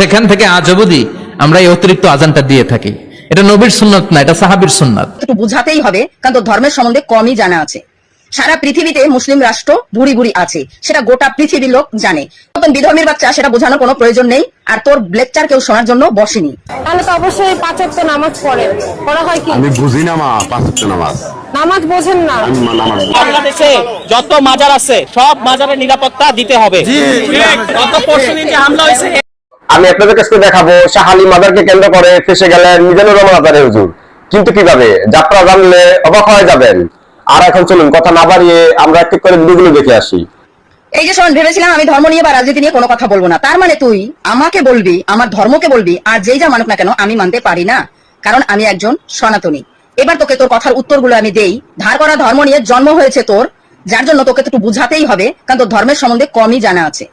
সেখান থেকে আজ অবধি আমরা এই অতিরিক্ত আজানটা দিয়ে থাকি। এটা নবীর সুন্নাত না, এটা সাহাবীর সুন্নাত। একটু বুঝাতেই হবে, কারণ তোর ধর্মের সম্বন্ধে কমই জানা আছে। সারা পৃথিবীতে মুসলিম রাষ্ট্র ভুরি ভুরি আছে, সেটা গোটা পৃথিবীর লোক জানে। নতুন বিধর্মীর বাচ্চা সেটা বোঝানোর কোনো প্রয়োজন নেই, আর তোর লেকচার কেউ শোনার জন্য বসেনি। তাহলে তো অবশ্যই 5 ওয়াক্ত নামাজ পড়া হয় কি? আমি বুঝি না মা, 5 ওয়াক্ত নামাজ বোঝেন না? আমি নামাজ বাংলাদেশে যত মাজার আছে সব মাজারের নিরাপত্তা দিতে হবে। গত পরশুদিন যে হামলা হয়েছে, আমি আপনাদের কাছে দেখাবো শাহ আলী মাজারকে কেন্দ্র করে ফেসে গেলেন মিজানুর রহমান আজারে হুজুর। কিন্তু কিভাবে, যাত্রা জানলে অবাক হয়ে যাবেন। আর এখন চলুন কথা না বাড়িয়ে আমরা এক এক করে ভিডিওগুলো দেখে আসি। এই যে শোন, ভেবেছিলাম আমি ধর্ম নিয়ে বা রাজনীতি নিয়ে কোনো কথা বলবো না। তার মানে তুই আমাকে বলবি, আমার ধর্মকে বলবি, আর যেই যা মানুক না কেন আমি মানতে পারি না, কারণ আমি একজন সনাতনী। এবার তোকে তোর কথার উত্তরগুলো আমি দেই। ধার করা ধর্ম নিয়ে জন্ম হয়েছে তোর, যার জন্য তোকে একটু বুঝাতেই হবে, কারণ তোর ধর্মের সম্বন্ধে কমই জানা আছে।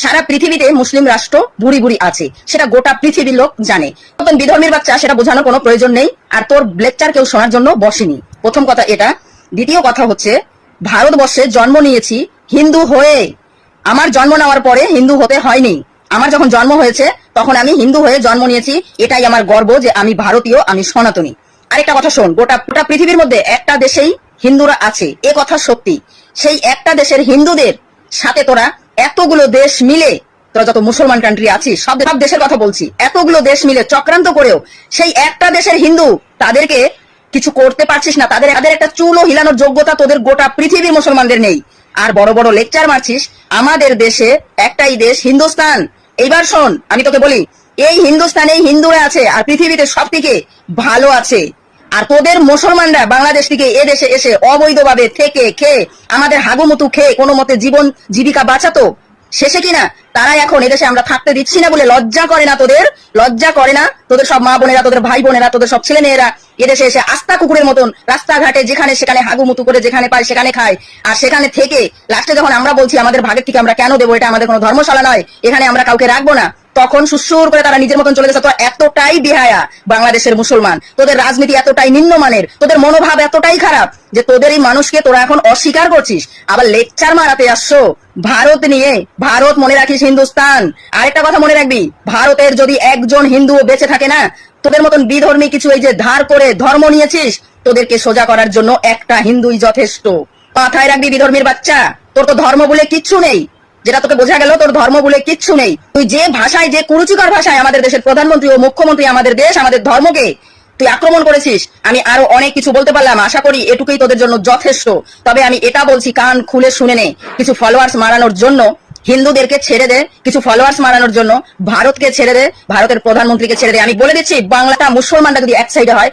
সারা পৃথিবীতে মুসলিম রাষ্ট্র ভুরি ভুরি আছে, সেটা গোটা পৃথিবীর লোক জানে। নতুন বিধর্মীর বাচ্চা সেটা বোঝানোর কোনো প্রয়োজন নেই, আর তোর লেকচার কেউ শোনার জন্য বসেনি। প্রথম কথা এটা। দ্বিতীয় কথা হচ্ছে, ভারতবর্ষে জন্ম নিয়েছি হিন্দু হয়ে। আমার জন্ম নেওয়ার পরে হিন্দু হতে হয়নি। আমার যখন জন্ম হয়েছে তখন আমি হিন্দু হয়ে জন্ম নিয়েছি। এটাই আমার গর্ব যে আমি ভারতীয়, আমি সনাতনী। আরেকটা কথা শোন, গোটা পৃথিবীর মধ্যে একটা দেশেই হিন্দুরা আছে, এ কথা সত্যি। সেই একটা দেশের হিন্দুদের সাথে তোরা এতগুলো দেশ মিলে, তোরা যত মুসলমান কান্ট্রি আছিস, সব দেশের কথা বলছি, এতগুলো দেশ মিলে চক্রান্ত করেও সেই একটা দেশের হিন্দু তাদেরকে কিছু করতে পারছিস না। তাদের একটা চুলও হিলানোর যোগ্যতা তোদের গোটা পৃথিবীর মুসলমানদের নেই। আর বড় বড় লেকচার মারছিস। আমাদের দেশে একটাই দেশ, হিন্দুস্তান। এইবার শোন, আমি তোকে বলি, এই হিন্দুস্তানেই হিন্দুরা আছে, আর পৃথিবীতে সব থেকে ভালো আছে। আর তোদের মুসলমানরা বাংলাদেশ থেকে এদেশে এসে অবৈধভাবে থেকে খেয়ে, আমাদের হাগুমুতু খেয়ে কোনো মতে জীবন জীবিকা বাঁচাতো। শেষে কিনা তারা এখন এদেশে আমরা থাকতে দিচ্ছি না বলে লজ্জা করে না তোদের? লজ্জা করে না তোদের সব মা বোনেরা, তোদের ভাই বোনেরা, তোদের সব ছেলে মেয়েরা এদেশে এসে আস্তা কুকুরের মতন রাস্তাঘাটে যেখানে সেখানে হাগুমুতু করে যেখানে পায় সেখানে খায়, আর সেখানে থেকে লাস্টে যখন আমরা বলছি আমাদের ভাগের থেকে আমরা কেন দেবো, এটা আমাদের কোনো ধর্মশালা নয়, এখানে আমরা কাউকে রাখবো না, তখন সুসুর করে তারা নিজের মতন চলে গেছে। তোরা এতটাই বেহায়া বাংলাদেশের মুসলমান, তোদের রাজনীতি এতটাই নিম্নমানের, তোদের মনোভাব এতটাই খারাপ যে তোদের এই মানুষকে তোরা এখন অস্বীকার করছিস, আবার লেকচার মারাতে আসছো ভারত নিয়ে। ভারত মনে রাখিস হিন্দুস্তান। আরেকটা কথা মনে রাখবি, ভারতের যদি একজন হিন্দু বেঁচে থাকে না, তোদের মতন বিধর্মী কিছু এই যে ধার করে ধর্ম নিয়েছিস, তোদেরকে সোজা করার জন্য একটা হিন্দুই যথেষ্ট। মাথায় রাখবি বিধর্মীর বাচ্চা, তোর তো ধর্ম বলে কিচ্ছু নেই। যেটা তোকে বোঝা গেল, তোর ধর্ম বলে কিচ্ছু নেই। তুই যে ভাষায়, যে কুরুচিকর ভাষায় আমাদের দেশের প্রধানমন্ত্রী ও মুখ্যমন্ত্রী, আমাদের দেশ, আমাদের ধর্মকে তুই আক্রমণ করেছিস, আমি আরো অনেক কিছু বলতে পারলাম। আশা করি এটুকুই তোদের জন্য যথেষ্ট। তবে আমি এটা বলছি, কান খুলে শুনে নে, কিছু ফলোয়ার্স মারানোর জন্য হিন্দুদেরকে ছেড়ে দে, কিছু ফলোয়ার্স মারানোর জন্য ভারতকে ছেড়ে দে, ভারতের প্রধানমন্ত্রীকে ছেড়ে দে। আমি বলে দিচ্ছি, বাংলাটা মুসলমানটা যদি এক সাইডে হয়,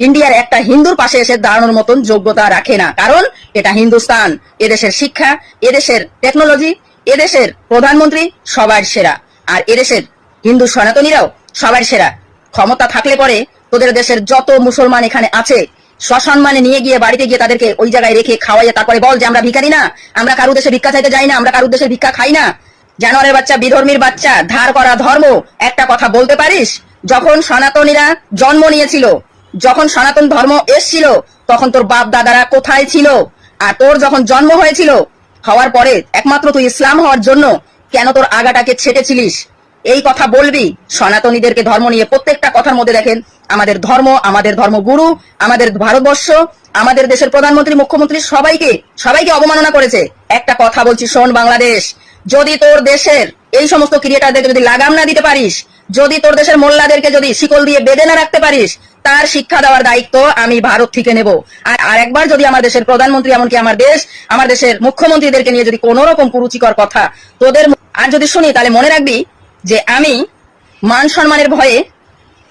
ইন্ডিয়ার একটা হিন্দুর পাশে এসে দাঁড়ানোর মতন যোগ্যতা রাখে না, কারণ এটা হিন্দুস্তান। এদেশের শিক্ষা, এদেশের টেকনোলজি, এদেশের প্রধানমন্ত্রী সবার সেরা, আর এদেশের হিন্দু সনাতনীরাও সবার সেরা। ক্ষমতা থাকলে পরে তোদের দেশের যত মুসলমান এখানে আছে, সসম্মানে নিয়ে গিয়ে বাড়িতে গিয়ে তাদেরকে ওই জায়গায় রেখে খাওয়াইয়ে তারপরে বল যে আমরা ভিখারি না, আমরা কারুর দেশে ভিক্ষা চাইতে যাই না, আমরা কারুর দেশে ভিক্ষা খাই না। জানোয়ারের বাচ্চা, বিধর্মীর বাচ্চা, ধার করা ধর্ম। একটা কথা বলতে পারিস, যখন সনাতনীরা জন্ম নিয়েছিল, যখন সনাতন ধর্ম এসছিল, তখন তোর বাপ দাদারা কোথায় ছিল? আর তোর যখন জন্ম হয়েছিল, হওয়ার পরে একমাত্র তুই ইসলাম হওয়ার জন্য কেন তোর আগাটাকে ছেটেছিলিস? এই কথা বলবি সনাতনীদেরকে ধর্ম নিয়ে। প্রত্যেকটা কথার মধ্যে দেখেন আমাদের ধর্ম, আমাদের ধর্মগুরু, আমাদের ভারতবর্ষ, আমাদের দেশের প্রধানমন্ত্রী, মুখ্যমন্ত্রী সবাইকে অবমাননা করেছে। একটা কথা বলছি শোন, বাংলাদেশ, যদি তোর দেশের এই সমস্ত ক্রিয়েটারদেরকে যদি লাগাম না দিতে পারিস, যদি তোর দেশের মোল্লাদেরকে যদি শিকল দিয়ে বেঁধে না রাখতে পারিস, তার শিক্ষা দেওয়ার দায়িত্ব আমি ভারত থেকে নেব। আর একবার যদি আমার দেশের প্রধানমন্ত্রী, এমনকি আমার দেশের মুখ্যমন্ত্রীদেরকে নিয়ে যদি কোন রকম কুরুচিকর কথা তোদের আর যদি শুনি, তাহলে মনে রাখবি যে আমি মান সম্মানের ভয়ে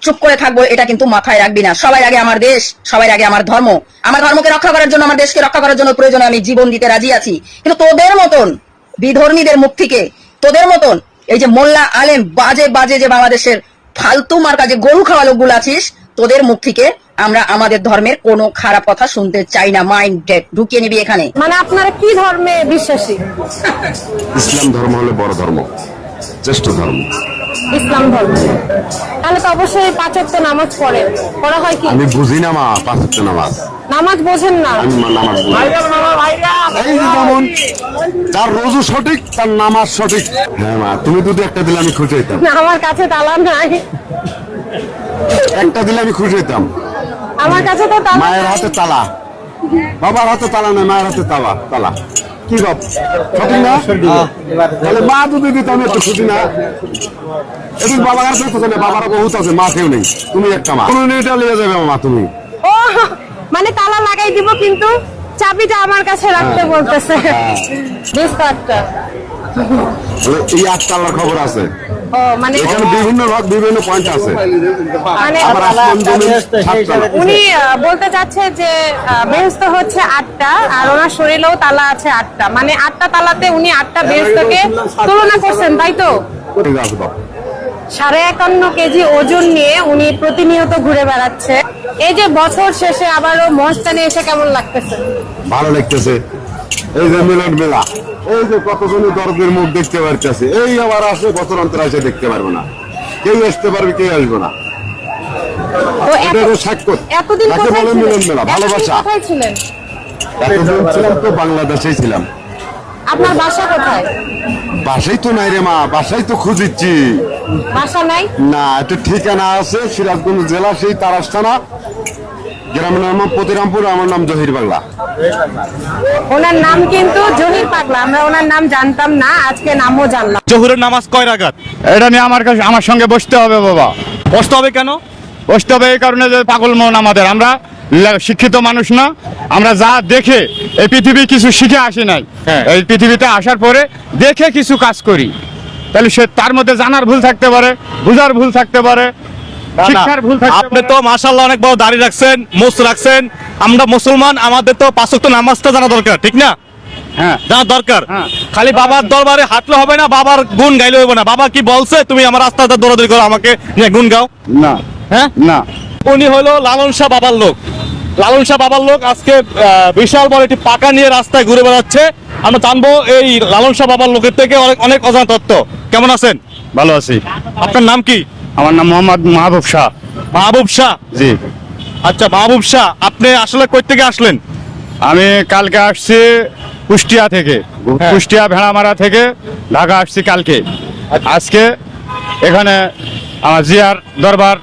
চুপ করে থাকবো, এটা কিন্তু মাথায় রাখবি না। সবার আগে আমার দেশ, সবার আগে আমার ধর্ম। আমার ধর্মকে রক্ষা করার জন্য, আমার দেশকে রক্ষা করার জন্য প্রয়োজনে আমি জীবন দিতে রাজি আছি। কিন্তু তোদের মতন বিধর্মীদের মুখ থেকে, তোদের মতন এই যে মোল্লা আলেম বাজে বাজে যে বাংলাদেশের ফালতু মার্কা যে গরু খাওয়া লোকগুলো আছিস, তোদের মুখ থেকে আমরা আমাদের ধর্মের কোনো খারাপ কথা শুনতে চাই না। মাইন্ড ঢুকিয়ে নিবি এখানে। মানে আপনারা কি ধর্মে বিশ্বাসী? ইসলাম ধর্ম হলো বড় ধর্ম, শ্রেষ্ঠ ধর্ম। ইসলাম ধর্ম। তাহলে তো অবশ্যই 5 ওয়াক্ত নামাজ পড়া হয় কি? আমি বুঝি না মা 5 ওয়াক্ত নামাজ। নামাজ বোঝেন না? আমি নামাজ বুঝি না। এই যে যেমন তার রোজু সঠিক, তার নামাজ সঠিক। হ্যাঁ মা, তুমি যদি একটা দিলে আমি খুশি হইতাম। না, আমার কাছে তালা নাই। একটা দিলে আমি খুশি হইতাম। আমার কাছে তো তালা মায়ের নাই। হাতে তালা, বাবার হাতে তালা নয়, মায়ের হাতে তালা। তালা কি বাপ, সঠিক না? তাহলে মা যদি দিত আমি একটু খুশি না? এদিন বাবার কাছে খুশি না, বাবার বহুত আছে, মা কেউ নেই, তুমি একটা মা। কোনো এটা লিয়ে যাবে মা তুমি। ও, মানে তালা লাগাই দিব কিন্তু চাবিটা আমার কাছে রাখতে বলতেছে। বেশ কয়েকটা। এই 8 তালার খবর আছে ও, মানে এখানে, বিভিন্ন ভাগ বিভিন্ন পয়েন্ট আছে। মানে আবার আসমান জমিন 7 তালা। উনি বলতে চাচ্ছে যে বেহেশত হচ্ছে 8টা, আর ওনার শরীরেও তালা আছে 8টা, মানে 8টা তালাতে উনি 8টা বেহেশতকে তুলনা করছেন, তাই তো? ঠিক আছে বাপ। 51.5 কেজি ওজন নিয়ে উনি প্রতিনিয়ত ঘুরে বেড়াচ্ছে। এই যে বছর শেষে আবারও মহাস্থানে এসে কেমন লাগতেছে? ভালো লাগতেছে। এই যে মিলন মেলা, এই যে কতজনের দর্দের মুখ দেখতে পারতেছে, এই আবার আসে বছর অন্তর আসে দেখতে পারবো না, কেউ আসতে পারবে কেউ আসবে না। তো এটা হলো সাক্ষর, এতদিন তাকে কোথায় বলে ছিলেন? মিলন মেলা, এতদিন ভালোবাসা। কোথায় ছিলেন? এতদিন ছিলাম তো বাংলাদেশেই ছিলাম। আপনার বাসা কোথায়? বাসাই তো নাই রে মা, বাসাই তো খুঁজিচ্ছি। বাসা নাই? না, একটা ঠিকানা আছে সিরাজগঞ্জ জেলা, সেই তারাস থানা, গ্রামের নাম প্রতিরামপুর, আমার নাম জহির বাংলা। ওনার নাম কিন্তু জহির পাগলা, আমরা ওনার নাম জানতাম না, আজকে নামও জানলাম। জোহরের নামাজ কয় রাকাত? এটা নিয়ে আমার সঙ্গে বসতে হবে বাবা। বসতে হবে কেন? বসতে হবে এই কারণে যে পাগল মন আমাদের, আমরা শিক্ষিত মানুষ না, আমরা যা দেখে এই পৃথিবী কিছু শিখে আসি নাই, হ্যাঁ। এই পৃথিবীতে আসার পরে দেখে কিছু কাজ করি, তাহলে সে তার মধ্যে জানার ভুল থাকতে পারে, বুঝার ভুল থাকতে পারে, শিক্ষার ভুল থাকতে আপনি পারে। তো মাশাআল্লাহ অনেক বড় দাড়ি রাখছেন, মোছ রাখছেন। আমরা মুসলমান, আমাদের তো 5 ওয়াক্ত নামাজটা জানা দরকার, ঠিক না? হ্যাঁ, জানা দরকার। হ্যাঁ। খালি বাবার দরবারে হাঁটলে হবে না, বাবার গুণ গাইলে হবে না। বাবা কি বলছে, তুমি আমার রাস্তাতে দৌড়াদৌড়ি করো, আমাকে নিয়ে গুণ গাও? না হ্যাঁ, না, উনি হলো লালন শাহ বাবার লোক। লালন শাহ বাবার লোক আজকে বিশাল বড় একটি পাকা নিয়ে রাস্তায় ঘুরে বেড়াচ্ছে। আমরা জানবো এই লালন শাহ বাবার লোকের থেকে অনেক অনেক অজানা তথ্য। কেমন আছেন? ভালো আছি। আপনার নাম কি? আমার নাম মোহাম্মদ মাহবুব শাহ। মাহবুব শাহ? জি। আচ্ছা মাহবুব শাহ, আপনি আসলে কই থেকে আসলেন? আমি কালকে আসছি কুষ্টিয়া থেকে, হ্যাঁ। কুষ্টিয়া ভেড়ামারা থেকে ঢাকা আসছি কালকে। আজকে এখানে আমার জিয়ার দরবার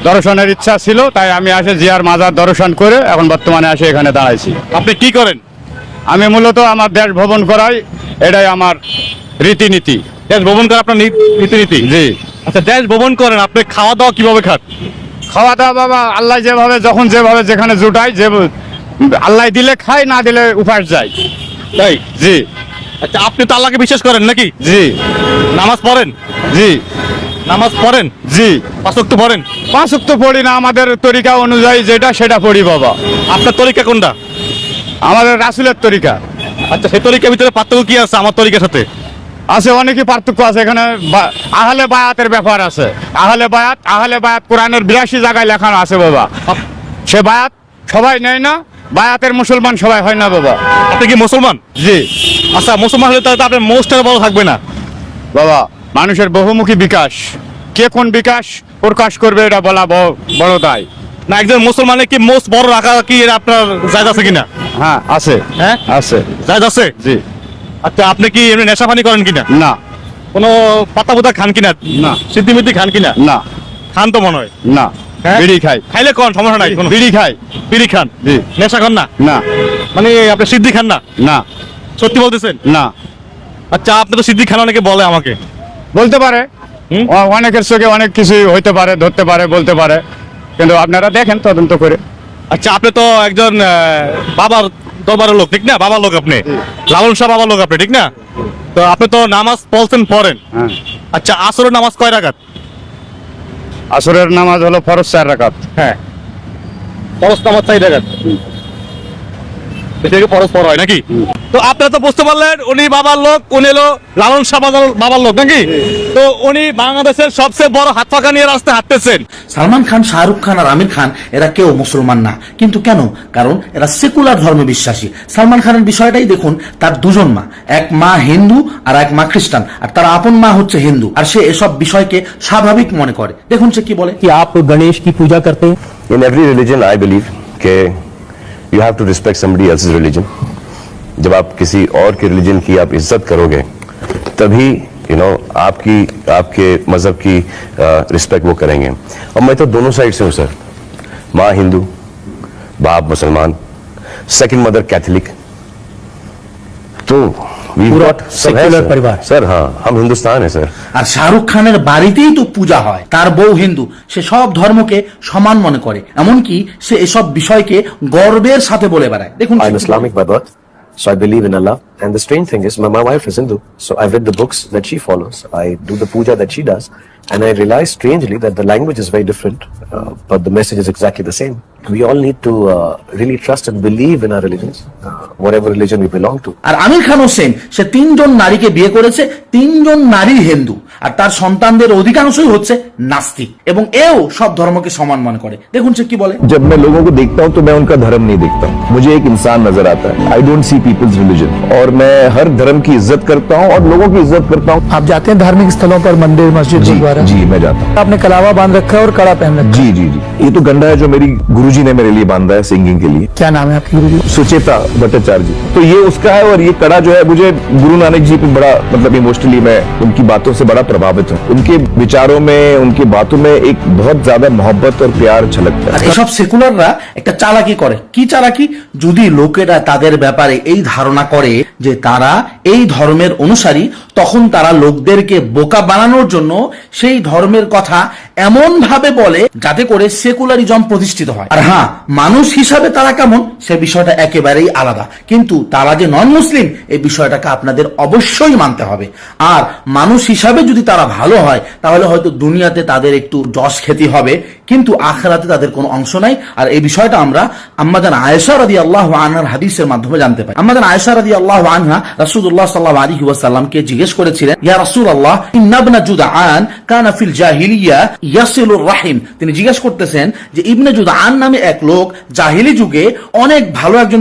দর্শনের ইচ্ছা ছিল, তাই আমি আসে জিয়ার মাজার দর্শন করে এখন বর্তমানে আসে এখানে দাঁড়াইছি। আপনি কি করেন? আমি মূলত আমার দেশ ভ্রমণ করাই, এটাই আমার রীতিনীতি। দেশ ভ্রমণ করে আপনার রীতিনীতি? জি। আচ্ছা, দেশ ভ্রমণ করেন, আপনি খাওয়া দাওয়া কিভাবে খান? খাওয়া দাওয়া বাবা আল্লাহ যেভাবে যখন যেভাবে যেখানে জুটাই, যে আল্লাহ দিলে খাই, না দিলে উপাস যায়। তাই? জি আচ্ছা, আপনি তো আল্লাহকে বিশ্বাস করেন নাকি? জি নামাজ পড়েন? জি নামাজ পড়েন? জি। 5 ওয়াক্ত পড়েন? 5 ওয়াক্ত পড়ি না, আমাদের তরিকা অনুযায়ী যেটা সেটা পড়ি বাবা। আপনার তরিকা কোনটা? আমাদের রাসূলের তরিকা। আচ্ছা, সেই তরিকার ভিতরে পার্থক্য কি আছে আমার তরিকার সাথে? আছে, অনেকই পার্থক্য আছে। এখানে আহলে বায়াতের ব্যাপার আছে। আহলে বায়াত কোরআনের 82 জায়গায় লেখানো আছে বাবা। সে বায়াত সবাই নেয় না, বায়াতের মুসলমান সবাই হয় না বাবা। আপনি কি মুসলমান? জি। আচ্ছা, মুসলমান হলে তাহলে তো আপনার মোস্টের বড় থাকবে না বাবা। মানুষের বহুমুখী বিকাশ, কে কোন বিকাশ প্রকাশ করবে এটা বলা বড় দায়। না, একজন মুসলমানের কি মোস্ট বড় রাখা কি এটা আপনার জায়গা আছে কিনা? হ্যাঁ আছে। হ্যাঁ আছে। জায়গা আছে? জি। আচ্ছা, আপনি কি এমনি নেশা পানি করেন কিনা? না কোনো পাতা পুতা খান কিনা? না। সিদ্ধিমিদ্ধি খান কিনা? না খান তো মনে হয়। না। হ্যাঁ? বিড়ি খাই। খাইলে কোন সমস্যা নাই, কোনো বিড়ি খাই। বিড়ি খান? জি। নেশা খান না? না মানে আপনি সিদ্ধি খান না? না সত্যি বলতেছেন? না। আচ্ছা, আপনি তো সিদ্ধি খান অনেকে বলে আমাকে। বলতে পারে, হুম? অনেকের চোখে অনেক কিছুই হইতে পারে, ধরতে পারে, বলতে পারে, কিন্তু আপনারা দেখেন তদন্ত করে। আচ্ছা, আপনি তো একজন বাবার দরবারের লোক, ঠিক না? বাবার লোক আপনি, লালন শাহ বাবার লোক আপনি, ঠিক না? তো আপনি তো নামাজ পড়েন। হ্যাঁ। আচ্ছা, আসরের নামাজ কয় রাকাত? আসরের নামাজ হলো ফরজ 4 রাকাত। হ্যাঁ, ফরজ নামাজ 4 রাকাত। এটাকে পরস্পর হয় নাকি? তো আপনারা তো বুঝতে পারলেন উনি বাবার লোক, উনি হলো লালন শাহ বাবার লোক নাকি? তো উনি বাংলাদেশের সবচেয়ে বড় হাত পাখা নিয়ে রাস্তায় হাঁটতেছেন। সালমান খান, শাহরুখ খান আর আমির খান এরা কেউ মুসলমান না, কিন্তু কেন? কারণ এরা সেকুলার ধর্মে বিশ্বাসী। সালমান খানের বিষয়টাই দেখুন, তার দুজন মা, এক মা হিন্দু আর এক মা খ্রিস্টান, আর তার আপন মা হচ্ছে হিন্দু, আর সে এসব বিষয়কে স্বাভাবিক মনে করে। দেখুন সে কি বলে। कि आप गणेश की पूजा करते हैं? In every religion, I believe कि you have to respect somebody else's religion. जब आप किसी और के रिलीजन की आप इज्जत करोगे, तभी आपके मजहब की रिस्पेक्ट वो करेंगे। और मैं तो दोनों साइड से हूँ सर, माँ हिंदू, बाप मुसलमान, सेकंड मदर कैथोलिक, तो पूरा secular परिवार। सर हाँ, हम हिंदुस्तान है सर। আর শাহরুখ খানের বাড়িতেই তো পূজা হয়, তার বউ হিন্দু, সে সব ধর্মকে সমান মনে করে, এমনকি সে এসব বিষয়কে গর্বের সাথে বলে বেড়ায়। দেখুন সে I'm কি বলে। Islamic by birth, so I believe in Allah. And the strange thing is, my wife is Hindu, so I've read the books that she follows. I do the puja that she does, and I realize strangely that the language is very different, but the message is exactly the same. We all need to really trust and believe in our religions, whatever religion we belong to. আর আমির খানও same, সে 3 জন নারীকে বিয়ে করেছে, 3 জন নারী হিন্দু, আর তার সন্তানদের অধিকাংশই হচ্ছে নাস্তিক, এবং এও সব ধর্মকে সমান মনে করে। দেখুন সে কি বলে। जब मैं लोगों को देखता हूँ तो मैं उनका धर्म नहीं देखता हूँ, मुझे एक इंसान नजर आता है। I don't see peoples religion, और मैं हर धर्म की इज्जत करता हूँ और लोगों की इज्जत करता हूँ। आप जाते हैं धार्मिक स्थलों पर, मंदिर, मस्जिद, जी गुरुद्वारा? जी मैं जाता हूँ। आपने कलावा बांध रखा है और कड़ा पहन रखा है? जी जी जी, ये तो गंडा है जो मेरी गुरुजी ने मेरे लिए बांधा है सिंगिंग के लिए। क्या नाम है आपके गुरुजी? सुचेता भट्टाचार्य जी। तो ये उसका है, और ये कड़ा जो है, मुझे गुरु नानक जी पे बड़ा मतलब इमोशनली मैं उनकी बातों से बड़ा प्रभावित हूँ। उनके विचारों में, उनकी बातों में एक बहुत ज्यादा मोहब्बत और प्यार झलकता আর है। এসব সেকুলাররা একটা চালাকি করে। কি চালাকি? যদি লোকেরা তাদের ব্যাপারে এই ধারণা করে যে তারা এই ধর্মের অনুসারী, তখন তারা লোকদেরকে বোকা বানানোর জন্য সেই ধর্মের কথা এমন ভাবে বলে যাতে করে সেকুলারিজম প্রতিষ্ঠিত হয়। আর হ্যাঁ, মানুষ হিসাবে তারা কেমন সে বিষয়টা একেবারেই আলাদা, কিন্তু তারা যে নন মুসলিম এই বিষয়টাকে আপনাদের অবশ্যই মানতে হবে। আর মানুষ হিসাবে যদি তারা ভালো হয়, তাহলে হয়তো দুনিয়াতে তাদের একটু যশ খ্যাতি হবে, কিন্তু আখিরাতে তাদের কোনো অংশ নাই। আর এই বিষয়টা আমরা আম্মাজান আয়েশা রাদিয়াল্লাহু আনহার হাদিসের মাধ্যমে জানতে পারি। আম্মাজান আয়েশা রাদিয়াল্লাহু আনহা রাসূলুল্লাহ সাল্লাল্লাহু আলাইহি ওয়াসাল্লামকে জিজ্ঞেস করেছিলেন, ইয়া রাসূলুল্লাহ, ইন্না ইবনা জুদআন কানা ফিল জাহিলিয়া ইয়াসিলুর রাহিম। তিনি জিজ্ঞেস করতেছেন যে ইবনে জুদআন নামে এক লোক জাহিলি যুগে অনেক ভালো একজন